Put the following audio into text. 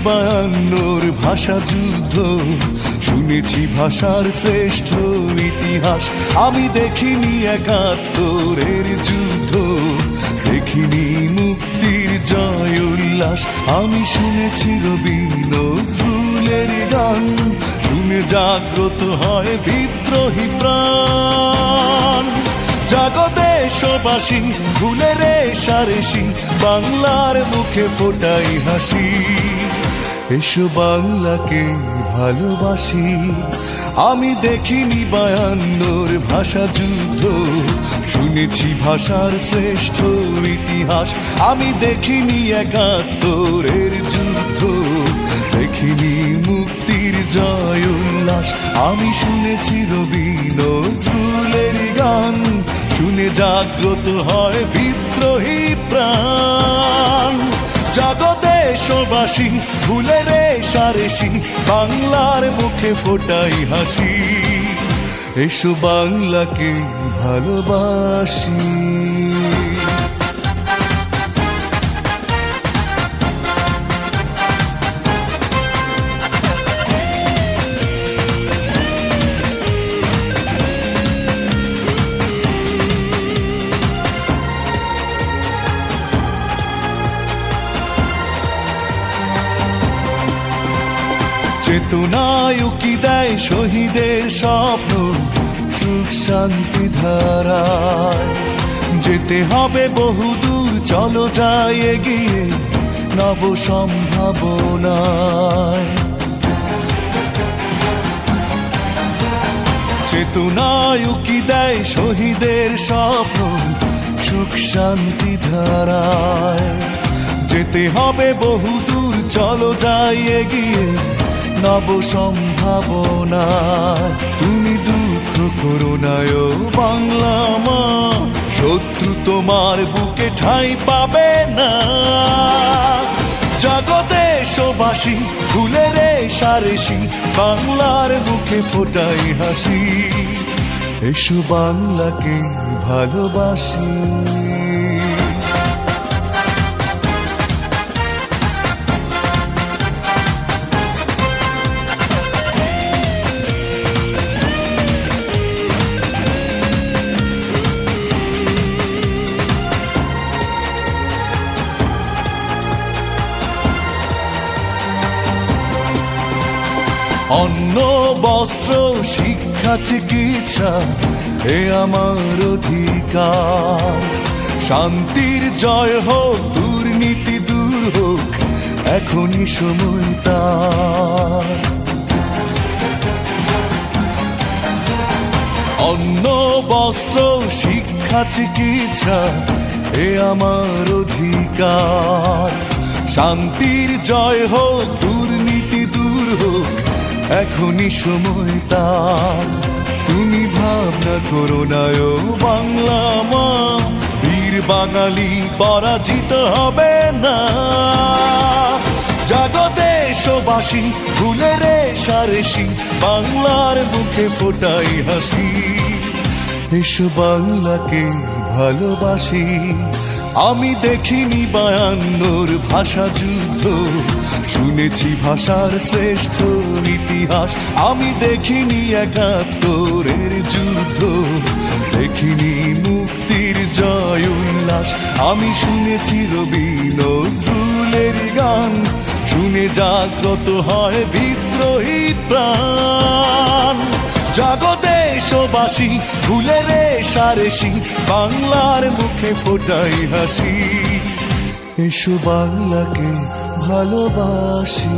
বায়ান্নর ভাষা যুদ্ধ, শুনেছি ভাষার শ্রেষ্ঠ ইতিহাস। আমি দেখিনি একাত্তরের যুদ্ধ, দেখিনি মুক্তির জয় উল্লাস। আমি শুনেছি রবি নজরুলের গান, শুনে জাগ্রত হয় বিদ্রোহী প্রাণ। জাগো দেশবাসী, ভুলে রেশারেশি, বাংলার মুখে ফোটাই হাসি। এসো বাংলাকে ভালোবাসি। আমি দেখিনি বায়ান্নর ভাষা যুদ্ধ, শুনেছি ভাষার শ্রেষ্ঠ ইতিহাস। আমি দেখিনি একাত্তরের যুদ্ধ, দেখিনি মুক্তির জয় উল্লাস। আমি শুনেছি রবি নজরুলের গান, শুনে জাগ্রত হয় বিদ্রোহী প্রাণ। জাগো দেশবাসী, ভুলে রেশারেশি, বাংলার মুখে ফোটাই হাসি। এসো বাংলাকে ভালোবাসি। চেতনায় উকি দেয় শহীদের স্বপ্ন, সুখ শান্তি ধারায়। যেতে হবে বহুদূর, চলো যাই এগিয়ে নব সম্ভাবনায়। চেতনায় উকি দেয় শহীদের স্বপ্ন, সুখ শান্তি ধারায়। যেতে হবে বহুদূর, চলো যাই এগিয়ে নব সম্ভাবনা। তুমি দুঃখ করো না ও বাংলা মা, শত্রু তোমার বুকে ঠাঁই পাবে না। জাগো দেশবাসী, ভুলে রেশারেশি, বাংলার মুখে ফোটাই হাসি। এসো বাংলাকে ভালোবাসি। অন্ন বস্ত্র শিক্ষা চিকিৎসা এ আমার অধিকার। শান্তির জয় হোক, দুর্নীতি দূর হোক, এখনই সময় তার। অন্ন বস্ত্র শিক্ষা চিকিৎসা এ আমার অধিকার। শান্তির জয় হোক, দুর্নীতি দূর হোক, এখনই সময় তার। তুমি ভাবনা করো না ও বাংলা মা, বীর বাঙালি পরাজিত হবে না। জাগো দেশবাসী, ভুলে রেশারেশি, বাংলার মুখে ফোটাই হাসি। এসো বাংলাকে ভালোবাসি। আমি দেখিনি বায়ান্নর ভাষা যুদ্ধ, শুনেছি ভাষার শ্রেষ্ঠ ইতিহাস। আমি দেখিনি একাত্তরের যুদ্ধ, দেখিনি মুক্তির জয় উল্লাস। আমি শুনেছি রবি নজরুলের গান, শুনে জাগ্রত হয় বিদ্রোহী প্রাণ। জাগো দেশবাসী, ভুলে রেশারেশি, বাংলার মুখে ফোটাই হাসি। এসো বাংলাকে ভালোবাসি।